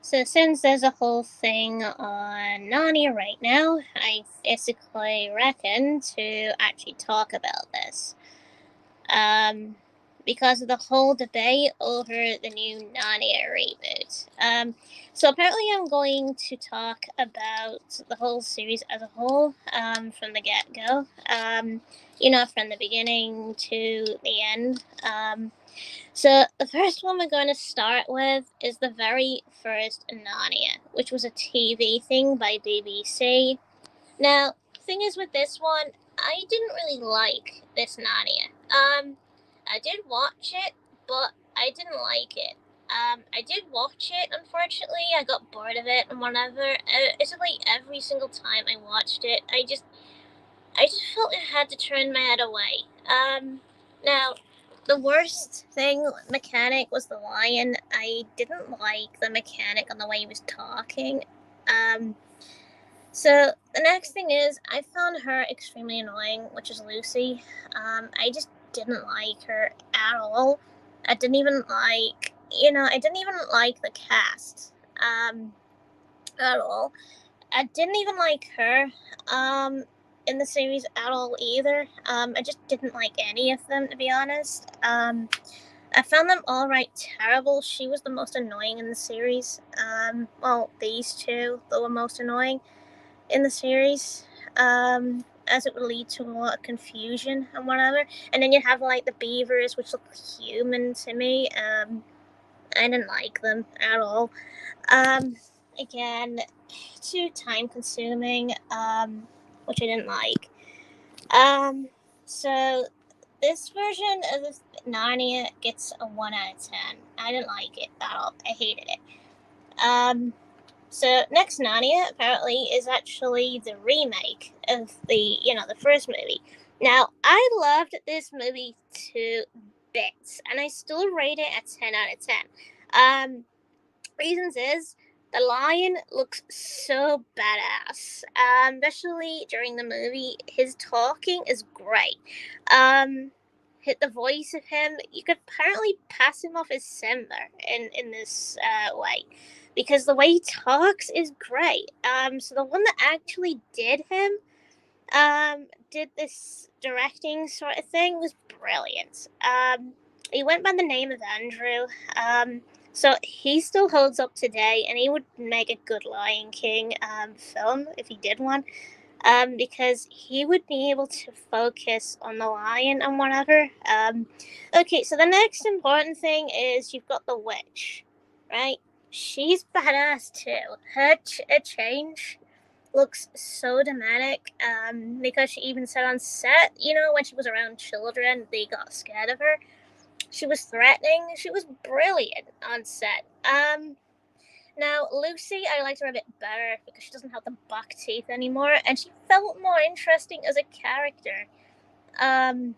So since there's a whole thing on Narnia right now, I basically reckon to actually talk about this. Um, because of the whole debate over the new Narnia reboot. So apparently I'm going to talk about the whole series as a whole, from the get-go. From the beginning to the end. So the first one we're going to start with is the very first Narnia, which was a TV thing by BBC. Now, thing is with this one, I didn't really like this Narnia. I did watch it, but I didn't like it. I did watch it. Unfortunately, I got bored of it and whatever. It's like every single time I watched it, I just felt I had to turn my head away. Now, the worst thing mechanic was the lion. I didn't like the mechanic on the way he was talking. Um, so the next thing is I found her extremely annoying, which is Lucy. I just didn't like her at all. I didn't even like, I didn't even like the cast at all. I didn't even like her in the series at all either. I just didn't like any of them, to be honest. I found them all right terrible. She was the most annoying in the series. These two, they were most annoying in the series, as it would lead to a lot of confusion and whatever. And then you have like the beavers, which look human to me. I didn't like them at all. Again, too time consuming, which I didn't like. So this version of Narnia gets a 1 out of 10. I didn't like it at all. I hated it. So next Narnia apparently is actually the remake of the first movie. Now, I loved this movie to bits, and I still rate it at 10 out of 10. Reasons is the lion looks so badass, especially during the movie. His talking is great. Hit the voice of him, you could apparently pass him off as Simba in this way, because the way he talks is great. So the one that actually did him, did this directing sort of thing, was brilliant. He went by the name of Andrew. So he still holds up today, and he would make a good Lion King film if he did one, because he would be able to focus on the lion and whatever. Okay, so the next important thing is you've got the witch, right? She's badass too. Her change looks so dramatic, because she even said on set, when she was around children, they got scared of her. She was threatening. She was brilliant on set. Now, Lucy, I liked her a bit better because she doesn't have the buck teeth anymore, and she felt more interesting as a character, and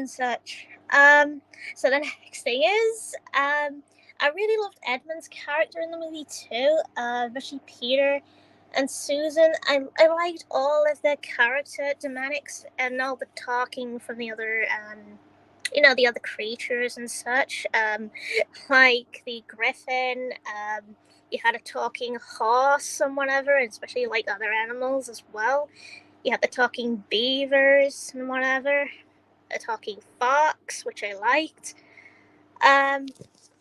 such. So the next thing is, I really loved Edmund's character in the movie too, especially Peter and Susan. I liked all of their character dynamics and all the talking from the other, the other creatures and such, like the griffin. You had a talking horse and whatever, especially like other animals as well. You had the talking beavers and whatever, a talking fox, which I liked. Um,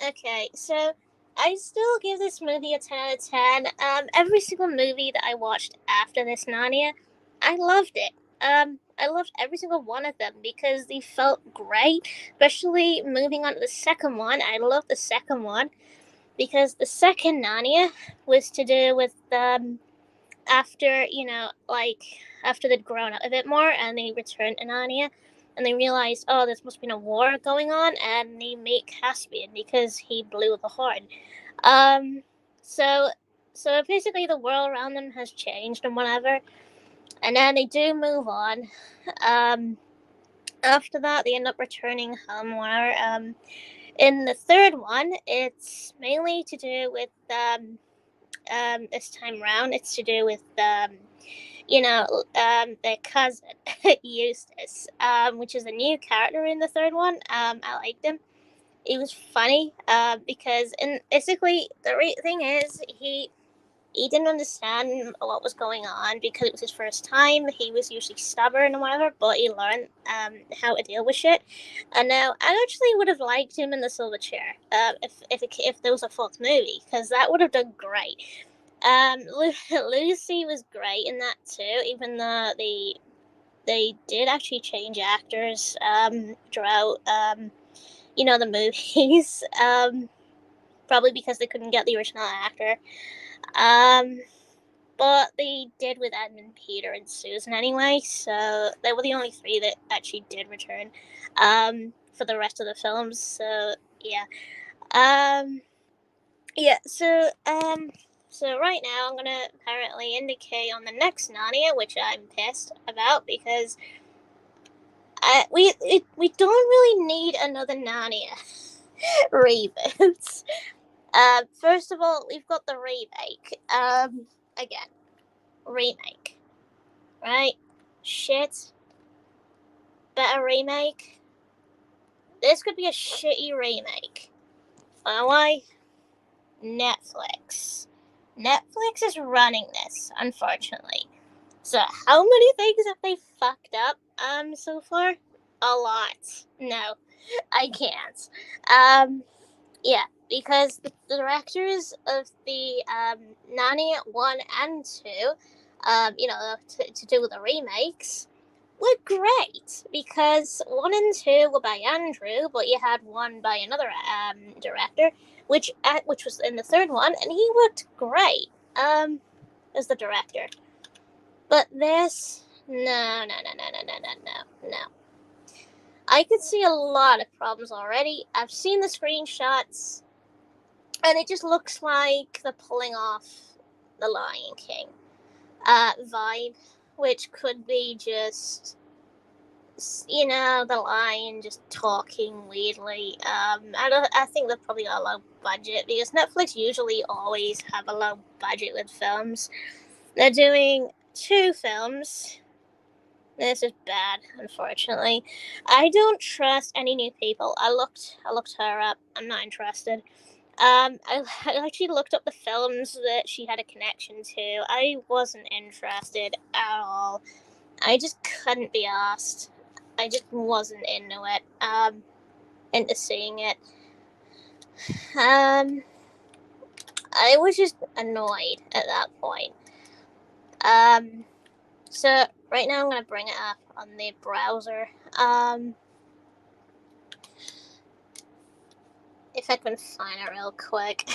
okay, so I still give this movie a 10 out of 10. Every single movie that I watched after this Narnia, I loved it. I loved every single one of them because they felt great, especially moving on to the second one. I loved the second one because the second Narnia was to do with, after, after they'd grown up a bit more and they returned to Narnia and they realized, oh, there's must be a war going on, and they meet Caspian because he blew the horn. Um, so, so basically the world around them has changed and whatever, and then they do move on. Um, After that, they end up returning home. Where in the third one, it's mainly to do with this time round, it's to do with their cousin Eustace, which is a new character in the third one. I liked him. it was funny, because basically the thing is he didn't understand what was going on because it was his first time. He was usually stubborn and whatever, but he learned how to deal with shit. And now I actually would have liked him in the Silver Chair, if there was a fourth movie, because that would have done great. Lucy was great in that too, even though they did actually change actors throughout the movies, probably because they couldn't get the original actor. But they did with Edmund, Peter, and Susan anyway, so they were the only three that actually did return for the rest of the films. So yeah, yeah. So right now I'm gonna apparently indicate on the next Narnia, which I'm pissed about because we don't really need another Narnia reboot. First of all, we've got the remake. Again, remake, right? Shit. Better remake. This could be a shitty remake. Why? Netflix. Netflix is running this, unfortunately. So how many things have they fucked up so far? A lot. No, I can't. Yeah, because the directors of the Narnia 1 and 2, to do with the remakes, were great because 1 and 2 were by Andrew, but you had one by another director, which was in the third one, and he worked great as the director. But this, no. I could see a lot of problems already. I've seen the screenshots, and it just looks like they're pulling off the Lion King vibe, which could be just, the lion just talking weirdly. I think they're probably got a low budget because Netflix usually always have a low budget with films. They're doing 2 films. This is bad, unfortunately. I don't trust any new people. I looked her up. I'm not interested. I actually looked up the films that she had a connection to. I wasn't interested at all. I just couldn't be asked. I just wasn't into it. Into seeing it. I was just annoyed at that point. So right now I'm gonna bring it up on the browser. If I can find it real quick.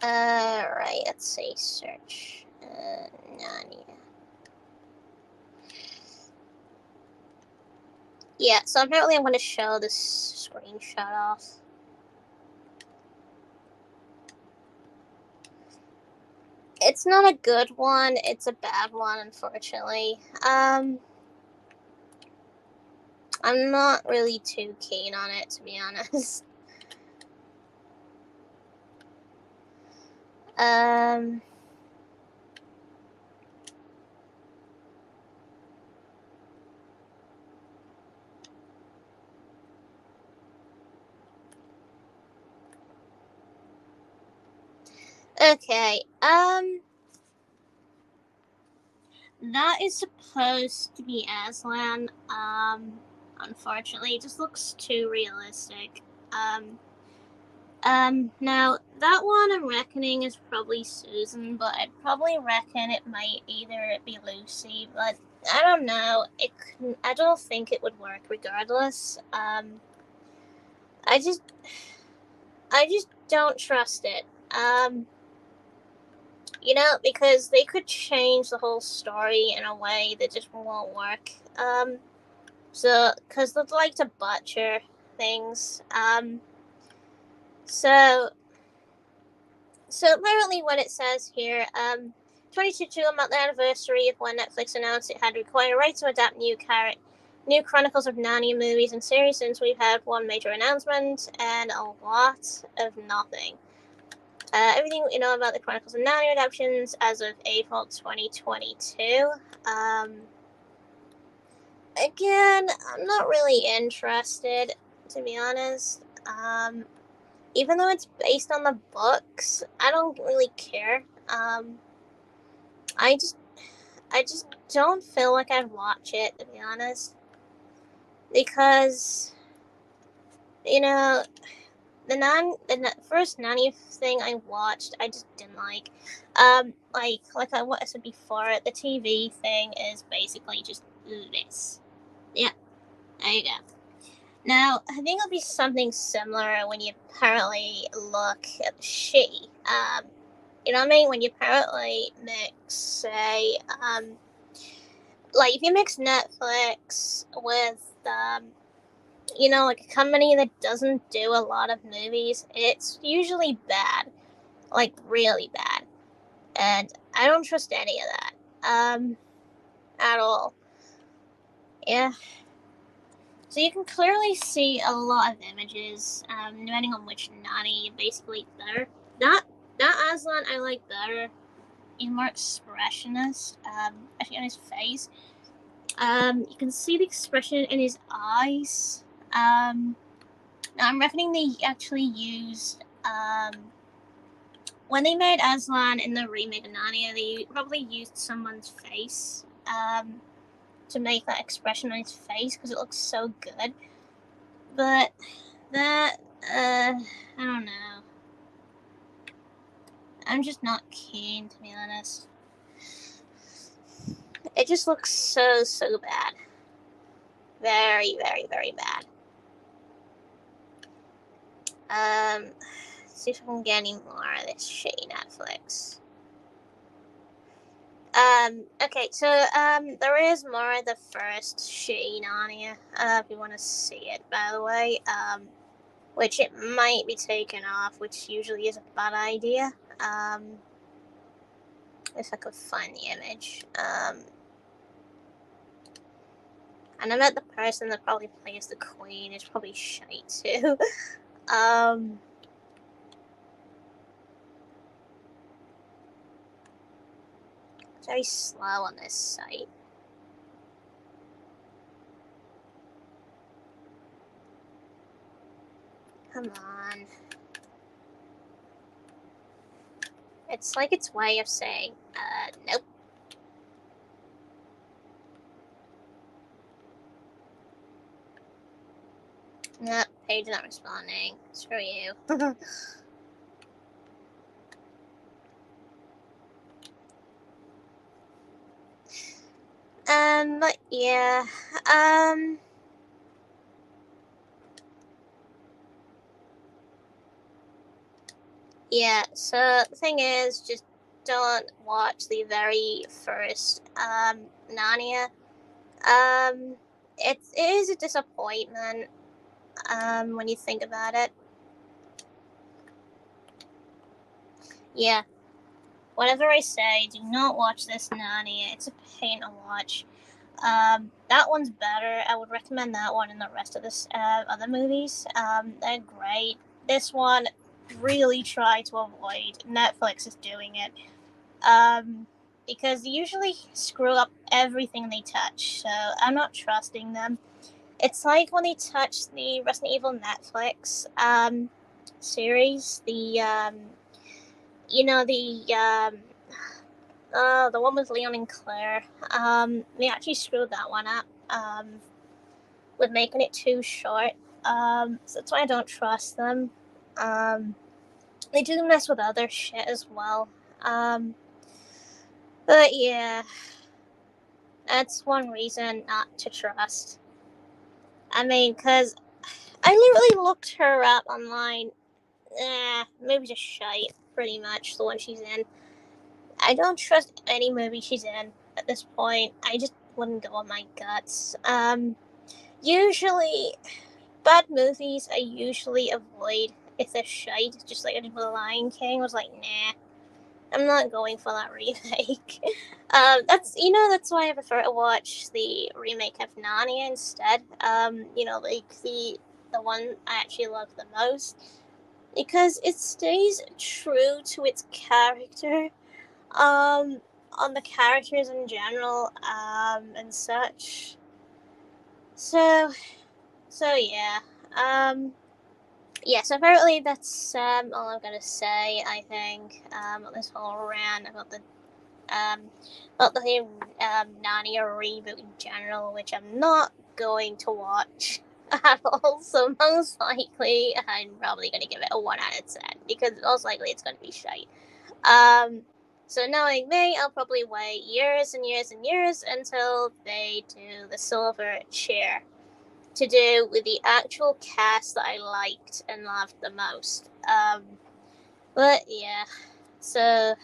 Right, let's see, search, Narnia. Yeah, so apparently I'm going to show this screenshot off. It's not a good one, it's a bad one, unfortunately. I'm not really too keen on it, to be honest. Okay, that is supposed to be Aslan. Unfortunately, it just looks too realistic. Now that one I'm reckoning is probably Susan, but I'd probably reckon it might either be Lucy, but I don't know. I don't think it would work regardless. I just don't trust it. Because they could change the whole story in a way that just won't work. Because they'd like to butcher things. So apparently what it says here, 2022 marked the anniversary of when Netflix announced it had acquired rights to adapt new Chronicles of Narnia movies and series. Since we've had one major announcement and a lot of nothing. everything you know about the Chronicles of Narnia adaptations as of April 2022. Again, I'm not really interested, to be honest. Even though it's based on the books, I don't really care. I just, I just don't feel like I'd watch it, to be honest, because you know the first Narnia thing I watched, I just didn't like. Like I said before, the TV thing is basically just this. Yeah, there you go. Now, I think it'll be something similar when you apparently look at the she. You know what I mean? When you apparently mix, say, like if you mix Netflix with, like a company that doesn't do a lot of movies, it's usually bad, like really bad, and I don't trust any of that, at all. Yeah. So you can clearly see a lot of images, depending on which Nani you basically better. That Aslan I like better. He's more expressionist, actually on his face. You can see the expression in his eyes. Now I'm reckoning they actually used, when they made Aslan in the remake of Narnia, they probably used someone's face, to make that expression on his face because it looks so good. But that, I don't know. I'm just not keen, to be honest. It just looks so bad. Very, very, very bad. See if I can get any more of this shitty Netflix. Okay, so, there is more of the first shitty Narnia, if you want to see it, by the way, which it might be taken off, which usually is a bad idea, if I could find the image, and I bet the person that probably plays the queen is probably shite, too, it's very slow on this site. Come on. It's like its way of saying, nope. Nope, page not responding. Screw you. But yeah, yeah, so the thing is, just don't watch the very first, Narnia. It is a disappointment, when you think about it. Yeah, whatever I say, do not watch this Narnia. It's a pain to watch. That one's better. I would recommend that one and the rest of the other movies. They're great. This one, really try to avoid. Netflix is doing it. Because they usually screw up everything they touch, so I'm not trusting them. It's like when they touch the Resident Evil Netflix, series, the one with Leon and Claire. They actually screwed that one up, with making it too short. So that's why I don't trust them. They do mess with other shit as well. But yeah, that's one reason not to trust. I mean, because I literally looked her up online. Maybe just shite, pretty much, the one she's in. I don't trust any movie she's in at this point. I just wouldn't go on my guts. Usually, bad movies I usually avoid if they're shite, just like I did with The Lion King. I was like, nah, I'm not going for that remake. That's why I prefer to watch the remake of Narnia instead. Like the one I actually love the most. because it stays true to its character, um, on the characters in general, and such. So, yeah, so apparently that's all I'm gonna say. I think on this whole rant um about the whole Narnia reboot in general, which I'm not going to watch at all. So most likely, I'm probably gonna give it a 1 out of 10 because most likely it's gonna be shite. Um, so knowing me, I'll probably wait years and years and years until they do the silver chair to do with the actual cast that I liked and loved the most. But yeah, so